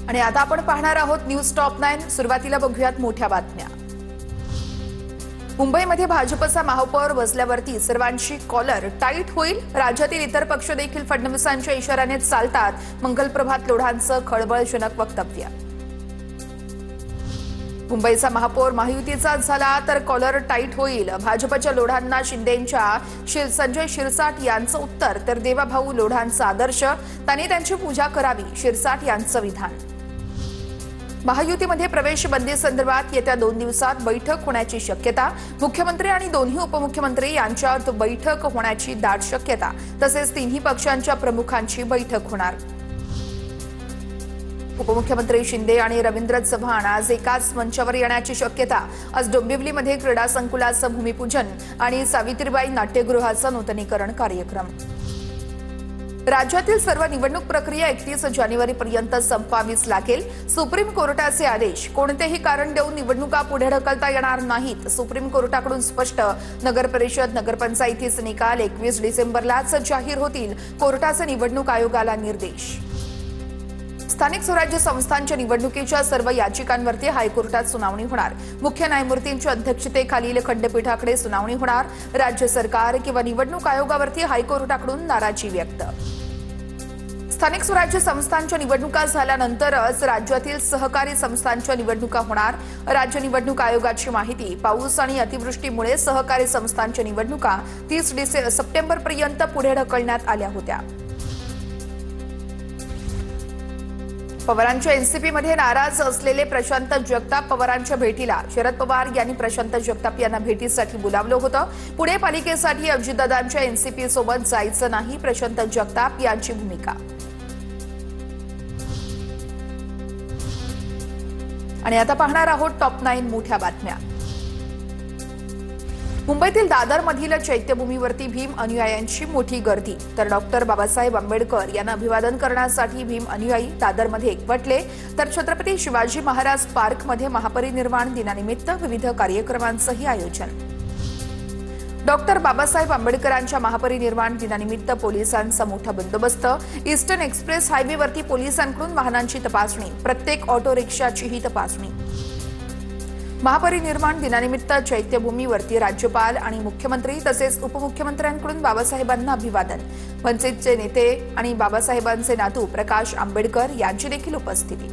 आणि आता आपण पाहणार आहोत न्यूज टॉप 9। सुरुवातीला बघूयात मोठ्या बातम्या। मुंबईमध्ये भाजपचा महापौर बसल्यावरती सर्वांची कॉलर टाईट होईल। राज्यातील इतर पक्ष देखील फडणवीसांच्या इशाऱ्याने चालतात। मंगलप्रभात लोढांचं खळबळजनक वक्तव्य। मुंबईचा महापौर महायुतीचा झाला तर कॉलर टाईट होईल। भाजपच्या लोढांना शिंदेंच्या संजय शिरसाट यांचं उत्तर, तर देवाभाऊ लोढांचा आदर्श, त्यांनी त्यांची पूजा करावी, शिरसाट यांचं विधान। महायुतीमध्ये प्रवेश बंदी संदर्भात येत्या 2 दिवसात बैठक होण्याची शक्यता। मुख्यमंत्री आणि दोन्ही उपमुख्यमंत्री यांच्यात बैठक होण्याची दाट शक्यता। तसेच तिन्ही पक्षांच्या प्रमुखांची बैठक होणार। उपमुख्यमंत्री शिंदे आणि रवींद्र चव्हाण आज एकाच मंचावर येण्याची शक्यता। आज डोंबिवलीमध्ये क्रीडा संकुलाचं भूमिपूजन आणि सावित्रीबाई नाट्यगृहाचं नूतनीकरण कार्यक्रम। राज्यातील सर्व निवडणूक प्रक्रिया 31 जानेवारीपर्यंत संपवावीच लागेल। सुप्रीम कोर्टाचे आदेश। कोणतेही कारण देऊन निवडणुका पुढे ढकलता येणार नाहीत। सुप्रीम कोर्टाकडून स्पष्ट। नगर परिषद नगरपंचायतीचे निकाल 21 डिसेंबरलाच जाहीर होतील। कोर्टाचे निवडणूक आयोगाला निर्देश। स्थानिक स्वराज्य संस्थांच्या निवडणुकीच्या सर्व याचिकांवरती हायकोर्टात सुनावणी होणार। मुख्य न्यायमूर्तींच्या अध्यक्षतेखालील खंडपीठाकडे सुनावणी होणार। राज्य सरकार किंवा निवडणूक आयोगावरती हायकोर्टाकडून नाराजी व्यक्त। स्थानिक स्वराज्य संस्थांच्या निवडणुका झाल्यानंतरच राज्यातील सहकारी संस्थांच्या निवडणुका होणार। राज्य निवडणूक आयोगाची माहिती। पाऊस आणि अतिवृष्टीमुळे सहकारी संस्थांच्या निवडणुका 30 सप्टेंबरपर्यंत पुढे ढकलण्यात आल्या होत्या। पवारांच्या एनसीपीमध्ये नाराज असलेले प्रशांत जगताप पवारांच्या भेटीला। शरद पवार यांनी प्रशांत जगताप यांना भेटीसाठी बोलावलं होतं। पुणे पालिकेसाठी अजितदादांच्या एनसीपी सोबत जायचं नाही, प्रशांत जगताप यांची भूमिका। आणि आता पाहणार आहोत टॉप 9 मोठ्या बातम्या। मुंबईतील दादरमधील चैत्यभूमीवरती भीम अनुयायांची मोठी गर्दी। तर डॉक्टर बाबासाहेब आंबेडकर यांना अभिवादन करण्यासाठी भीम अनुयायी दादरमध्ये एकवटले। तर छत्रपती शिवाजी महाराज पार्कमध्ये महापरिनिर्वाण दिनानिमित्त विविध कार्यक्रमांचंही आयोजन। डॉक्टर बाबासाहेब आंबेडकरांच्या महापरिनिर्वाण दिनानिमित्त पोलिसांचा मोठा बंदोबस्त। ईस्टर्न एक्सप्रेस हायवेवरती पोलिसांकडून वाहनांची तपासणी, प्रत्येक ऑटो रिक्षाचीही तपासणी। महापरिनिर्वाण दिनानिमित्त चैत्यभूमीवरती राज्यपाल आणि मुख्यमंत्री तसेच उपमुख्यमंत्र्यांकडून बाबासाहेबांना अभिवादन। मनसेचे नेते आणि बाबासाहेबांचे नातू प्रकाश आंबेडकर यांची देखील उपस्थिती।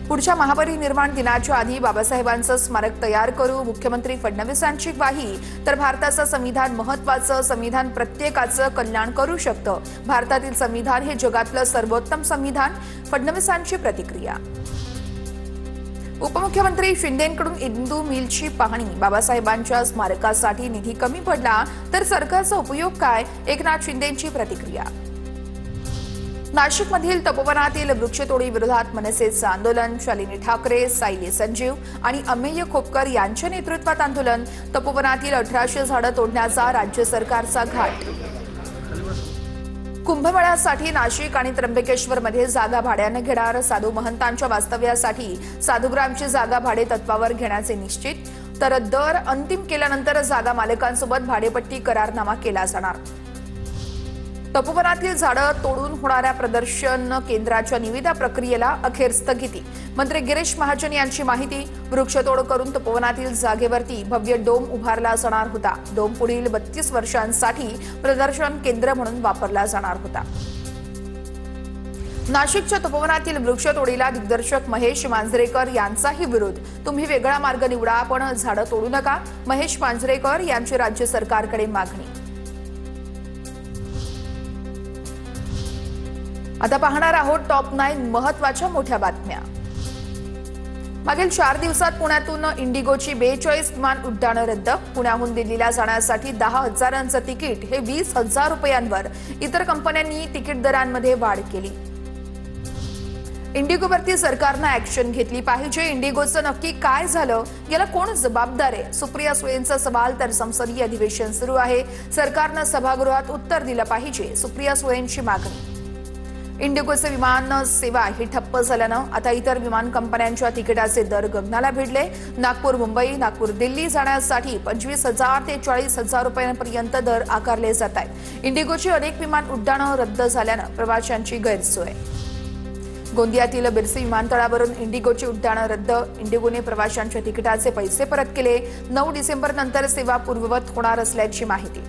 पुढच्या महापरिनिर्वाण दिनाच्या आधी बाबासाहेबांचं स्मारक तयार करू, मुख्यमंत्री फडणवीसांची ग्वाही। तर भारताचं संविधान महत्त्वाचं, संविधान प्रत्येकाचं कल्याण करू शकतं। भारतातील संविधान हे जगातलं सर्वोत्तम संविधान, फडणवीसांची प्रतिक्रिया। उपमुख्यमंत्री शिंदेंकडून इंदू मिलची पाहणी। बाबासाहेबांच्या स्मारकासाठी निधी कमी पडला तर सरकारचा उपयोग काय, एकनाथ शिंदेंची प्रतिक्रिया। नाशिकमधील तपोवनातील वृक्षतोडी विरोधात मनसेचं आंदोलन। शालिनी ठाकरे, सायली संजीव आणि अमेय खोपकर यांच्या नेतृत्वात आंदोलन। तपोवनातील 1800 झाडं तोडण्याचा राज्य सरकारचा घाट। कुंभमेळ्यासाठी नाशिक आणि त्र्यंबकेश्वरमध्ये जागा भाड्याने घेणार। साधू महंतांच्या वास्तव्यासाठी साधुग्रामची जागा भाडे तत्वावर घेण्याचे निश्चित। तर दर अंतिम केल्यानंतर जागा मालकांसोबत भाडेपट्टी करारनामा केला जाणार। तपोवनातील झाडं तोडून होणाऱ्या प्रदर्शन केंद्राच्या निविदा प्रक्रियेला अखेर स्थगिती। मंत्री गिरीश महाजन यांची माहिती। वृक्षतोड करून तपोवनातील जागेवरती भव्य डोम उभारला जाणार होता। डोम पुढील 32 वर्षांसाठी प्रदर्शन केंद्र म्हणून वापरला जाणार होता। नाशिकच्या तपोवनातील वृक्षतोडीला दिग्दर्शक महेश मांजरेकर यांचाही विरोध। तुम्ही वेगळा मार्ग निवडा, पण झाडं तोडू नका, महेश मांजरेकर यांची राज्य सरकारकडे मागणी। आता पाहणार आहोत टॉप 9 महत्त्वाच्या मोठ्या बातम्या। मागील 4 दिवसात पुण्यातून इंडिगोची 42 विमान उड्डाणं रद्द। पुण्याहून दिल्लीला जाण्यासाठी 10,000चं तिकीट हे 20,000 रुपयांवर। इतर कंपन्यांनी तिकीट दरांमध्ये वाढ केली। इंडिगोवरती सरकारनं ऍक्शन घेतली पाहिजे। इंडिगोचं नक्की काय झालं, याला कोण जबाबदार आहे? सुप्रिया सुळेंचा सवाल। तर संसदीय अधिवेशन सुरू आहे, सरकारनं सभागृहात उत्तर दिलं पाहिजे, सुप्रिया सुळेंची मागणी। इंडिगोचे विमान सेवा ही ठप्प झाल्यानं आता इतर विमान कंपन्यांच्या तिकिटाचे दर गगनाला भिडले। नागपूर मुंबई, नागपूर दिल्ली जाण्यासाठी 25,000 ते 40,000 रुपयांपर्यंत दर आकारले जात आहेत। इंडिगोची अनेक विमान उड्डाणं रद्द झाल्यानं प्रवाशांची गैरसोय। गोंदियातील बिरसी विमानतळावरून इंडिगोची उड्डाणं रद्द. इंडिगोने प्रवाशांच्या तिकिटाचे पैसे परत केले. 9 डिसेंबर नंतर सेवा पूर्ववत होणार असल्याची माहिती.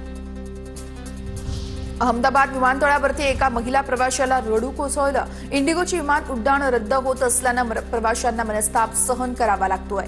अहमदाबाद विमानतळावरती एका महिला प्रवाशाला रडू कोसळलं. इंडिगोची विमान उड्डाण रद्द होत असल्यानं प्रवाशांना मनस्ताप सहन करावा लागतोय.